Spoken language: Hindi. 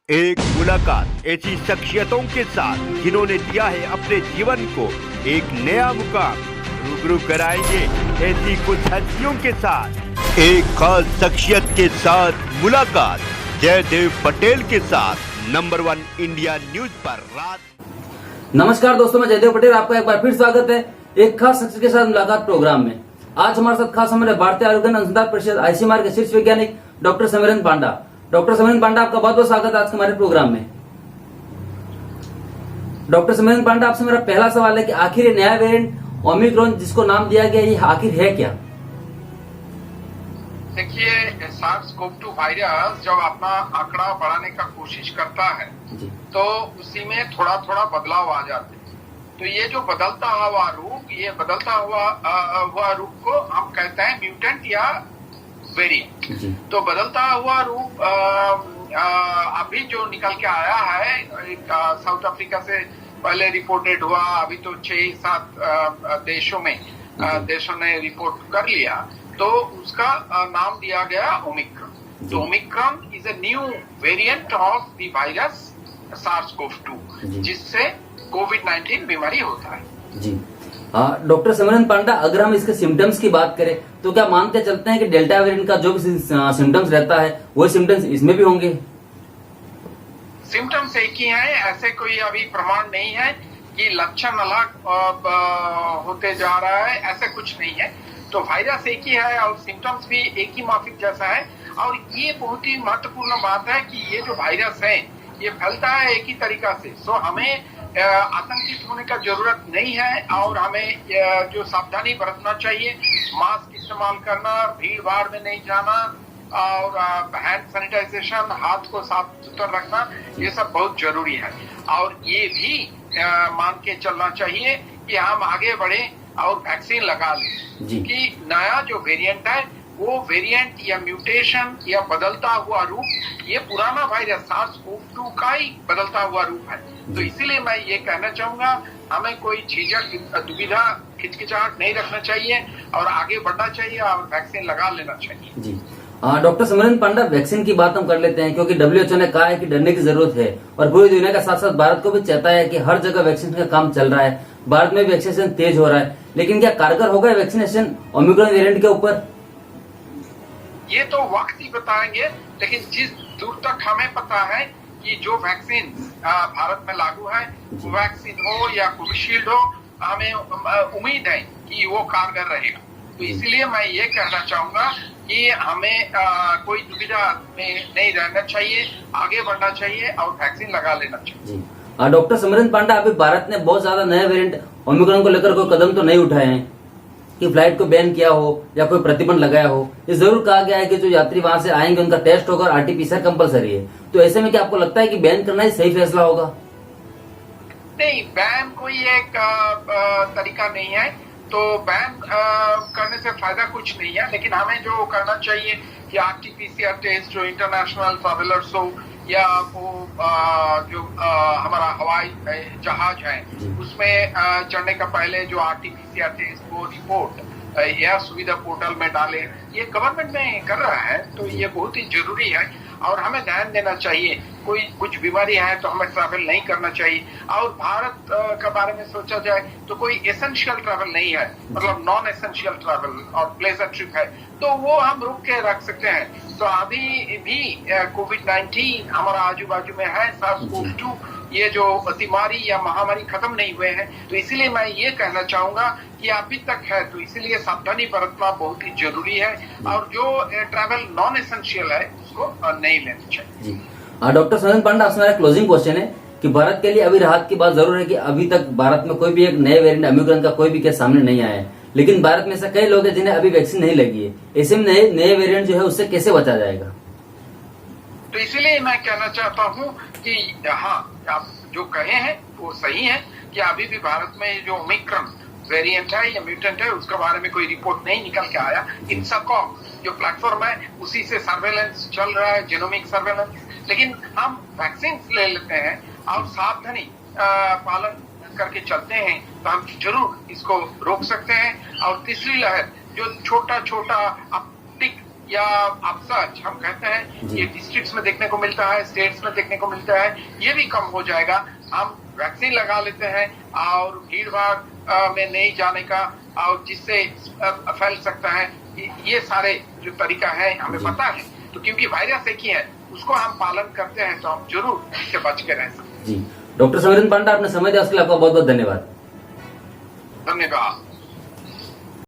एक मुलाकात ऐसी शख्सियतों के साथ जिन्होंने दिया है अपने जीवन को एक नया मुकाम। रूबरू कराएंगे ऐसी कुछ हस्तियों के साथ एक खास शख्सियत के साथ मुलाकात। जयदेव पटेल के साथ नंबर 1 इंडिया न्यूज पर रात। नमस्कार दोस्तों, मैं जयदेव पटेल, आपका एक बार फिर स्वागत है एक खास शख्सियत के साथ मुलाकात प्रोग्राम में। आज हमारे साथ खास हमारे भारतीय आयुर्विज्ञान अनुसंधान परिषद आईसीएमआर के शीर्ष वैज्ञानिक डॉक्टर समीरन पांडा। डॉक्टर समीरन पांडा, आपका बहुत बहुत स्वागत है आज के हमारे प्रोग्राम में। डॉक्टर समीरन पांडा, आपसे मेरा पहला सवाल है कि आखिर ये नया वेरिएंट ओमिक्रॉन जिसको नाम दिया गया, ये आखिर है क्या? देखिए, सार्स-CoV-2 वायरस जब अपना आंकड़ा बढ़ाने का कोशिश करता है तो उसी में थोड़ा थोड़ा बदलाव आ जाते हैं। तो ये जो बदलता हुआ रूप, ये बदलता हुआ रूप को हम कहते हैं म्यूटेंट या वेरिएंट। तो बदलता हुआ रूप अभी जो निकल के आया है, एक साउथ अफ्रीका से पहले रिपोर्टेड हुआ, अभी तो 6-7 देशों ने रिपोर्ट कर लिया, तो उसका नाम दिया गया ओमिक्रॉन। तो Omicron is a new variant of the virus सार्स-CoV-2 जिससे कोविड-19 बीमारी होता है। जी डॉक्टर समीरन पांडा, अगर हम इसके सिम्टम्स की बात करें तो क्या मानते चलते हैं कि डेल्टा वेरिएंट का जो भी सिम्टम्स रहता है वही सिम्टम्स इसमें भी होंगे? सिम्टम्स एक ही हैं, ऐसे कोई अभी प्रमाण नहीं है कि लक्षण अलग होते जा रहा है, ऐसा कुछ नहीं है। तो वायरस एक ही है और सिम्टम्स भी एक ही माफिक जैसा है। और ये बहुत ही महत्वपूर्ण बात है कि ये जो वायरस है ये फैलता है एक ही तरीका से। सो हमें आतंकित होने का जरूरत नहीं है और हमें जो सावधानी बरतना चाहिए, मास्क इस्तेमाल करना, भीड़ भाड़ में नहीं जाना और हैंड सैनिटाइजेशन, हाथ को साफ सुथरा रखना, ये सब बहुत जरूरी है। और ये भी मान के चलना चाहिए कि हम आगे बढ़े और वैक्सीन लगा लें कि नया जो वेरिएंट है वो वेरिएंट या म्यूटेशन या बदलता हुआ रूप, ये पुराना वायरस सार्स-CoV-2 का ही बदलता हुआ रूप है। तो इसीलिए मैं ये कहना चाहूंगा, हमें कोई झिझक, दुविधा, हिचकिचाहट नहीं रखना चाहिए और आगे बढ़ना चाहिए और वैक्सीन लगा लेना चाहिए। जी डॉक्टर समीरन पांडा, वैक्सीन की बात हम कर लेते हैं क्योंकि WHO ने कहा है कि डरने की जरूरत है और पूरी दुनिया के साथ साथ भारत को भी चेताया है कि हर जगह वैक्सीन का काम चल रहा है। भारत में भी वैक्सीनेशन तेज हो रहा है, लेकिन क्या कारगर होगा वैक्सीनेशन ओमिक्रॉन वेरिएंट के ऊपर? ये तो वक्त ही बताएंगे, लेकिन जिस दूर तक हमें पता है कि जो वैक्सीन भारत में लागू है, कोवैक्सीन हो या कोविशील्ड हो, हमें उम्मीद है कि वो कारगर रहेगा। तो इसीलिए मैं ये कहना चाहूंगा कि हमें कोई दुविधा में नहीं रहना चाहिए, आगे बढ़ना चाहिए और वैक्सीन लगा लेना चाहिए। डॉक्टर समीरन पांडा, अभी भारत ने बहुत ज्यादा नए वेरिएंट ओमिक्रॉन को लेकर कोई कदम तो नहीं उठाए हैं कि फ्लाइट को बैन किया हो या कोई प्रतिबंध लगाया हो। ये जरूर कहा गया है कि जो यात्री वहां से आएंगे उनका टेस्ट होगा और RT-PCR कंपलसरी है। तो ऐसे में क्या आपको लगता है कि बैन करना ही सही फैसला होगा? नहीं, बैन कोई एक तरीका नहीं है, तो बैन करने से फायदा कुछ नहीं है। लेकिन हमें जो करना चाहिए कि RT-PCR टेस्ट जो इंटरनेशनल ट्रैवलर्स हो या वो जो हमारा हवाई जहाज है उसमें चढ़ने का पहले जो RT-PCR टेस्ट वो रिपोर्ट एयर सुविधा पोर्टल में डाले। ये गवर्नमेंट में कर रहा है, तो ये बहुत ही जरूरी है और हमें ध्यान देना चाहिए। कोई कुछ बीमारी है तो हमें ट्रैवल नहीं करना चाहिए। और भारत के बारे में सोचा जाए तो कोई एसेंशियल ट्रैवल नहीं है, मतलब नॉन एसेंशियल ट्रैवल और प्लेजर ट्रिप है, तो वो हम रुक के रख सकते हैं। तो अभी भी कोविड-19 हमारा आजू बाजू में है, सार्स-CoV-2 ये जो बीमारी या महामारी खत्म नहीं हुए हैं। तो इसीलिए मैं ये कहना चाहूंगा कि अभी तक है, तो इसीलिए सावधानी बरतना बहुत ही जरूरी है और जो ट्रैवल नॉन एसेंशियल है उसको नहीं लेना चाहिए। डॉक्टर समीरन पांडा, आपसे मेरा क्लोजिंग क्वेश्चन है कि भारत के लिए अभी राहत की बात जरूर है कि अभी तक भारत में कोई भी एक नए वेरिएंट ओमिक्रॉन का कोई भी केस सामने नहीं आया है, लेकिन भारत में ऐसा कई लोग हैं जिन्हें अभी वैक्सीन नहीं लगी है। ऐसे में नए वेरिएंट जो है उससे कैसे बचा जाएगा? तो इसीलिए मैं कहना चाहता हूँ कि हाँ, आप जो कहे हैं वो सही है कि अभी भी भारत में जो ओमिक्रॉन वेरिएंट है या म्यूटेंट है उसके बारे में कोई रिपोर्ट नहीं निकल के आया। इनसाकॉम जो प्लेटफॉर्म है उसी से सर्वेलेंस चल रहा है, जेनोमिक सर्वेलेंस। लेकिन हम वैक्सीन ले लेते हैं और सावधानी पालन करके चलते हैं तो हम जरूर इसको रोक सकते हैं। और तीसरी लहर जो छोटा छोटा अपटिक या अपसर्च हम कहते हैं, जी। ये डिस्ट्रिक्ट्स में देखने को मिलता है, स्टेट्स में देखने को मिलता है, ये भी कम हो जाएगा। हम वैक्सीन लगा लेते हैं और भीड़ भाड़ में नहीं जाने का, और जिससे फैल सकता है, ये सारे जो तरीका है हमें जी। पता है। तो क्योंकि वायरस एक ही है, उसको हम पालन करते हैं तो हम जरूर इससे बच के रह सकते हैं। जी, डॉक्टर समीरन पांडा, आपने समय दिया उसके लिए आपका बहुत बहुत धन्यवाद। धन्यवाद।